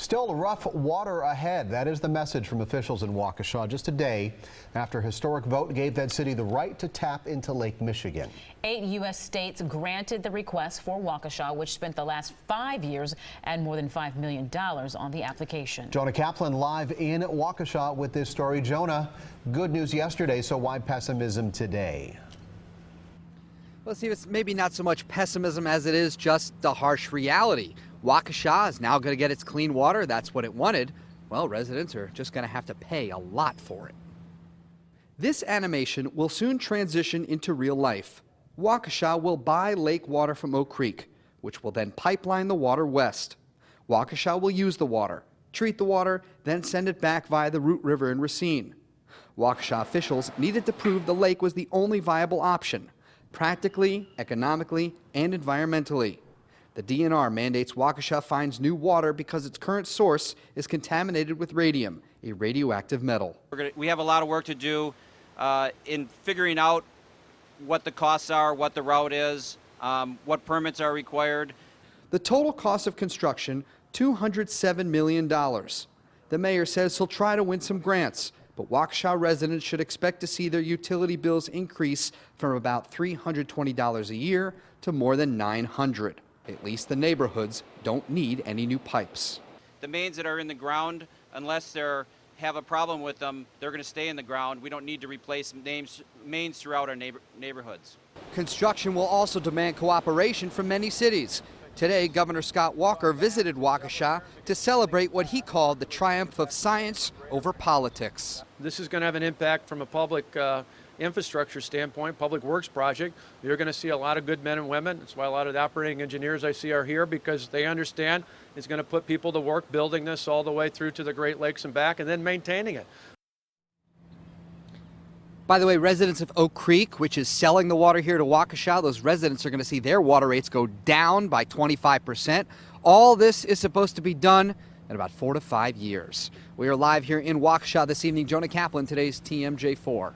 Still rough water ahead. That is the message from officials in Waukesha just a day after a historic vote gave that city the right to tap into Lake Michigan. 8 U.S. states granted the request for Waukesha, which spent the last 5 years and more than $5 million on the application. Jonah Kaplan live in Waukesha with this story. Jonah, good news yesterday, so why pessimism today? Well, Steve, it's maybe not so much pessimism as it is just the harsh reality. Waukesha is now going to get its clean water. That's what it wanted. Well, residents are just going to have to pay a lot for it. This animation will soon transition into real life. Waukesha will buy lake water from Oak Creek, which will then pipeline the water west. Waukesha will use the water, treat the water, then send it back via the Root River in Racine. Waukesha officials needed to prove the lake was the only viable option, practically, economically, and environmentally. The DNR mandates Waukesha finds new water because its current source is contaminated with radium, a radioactive metal. We have a lot of work to do in figuring out what the costs are, what the route is, what permits are required. The total cost of construction, $207 million. The mayor says he'll try to win some grants, but Waukesha residents should expect to see their utility bills increase from about $320 a year to more than $900. At least the neighborhoods don't need any new pipes. The mains that are in the ground, unless they have a problem with them, they're going to stay in the ground. We don't need to replace mains throughout our neighborhoods. Construction will also demand cooperation from many cities. Today, Governor Scott Walker visited Waukesha to celebrate what he called the triumph of science over politics. This is going to have an impact from a public infrastructure standpoint, public works project. You're going to see a lot of good men and women. That's why a lot of the operating engineers I see are here, because they understand it's going to put people to work building this all the way through to the Great Lakes and back, and then maintaining it. By the way, residents of Oak Creek, which is selling the water here to Waukesha, those residents are going to see their water rates go down by 25%. All this is supposed to be done in about 4 to 5 years. We are live here in Waukesha this evening. Jonah Kaplan, today's TMJ4.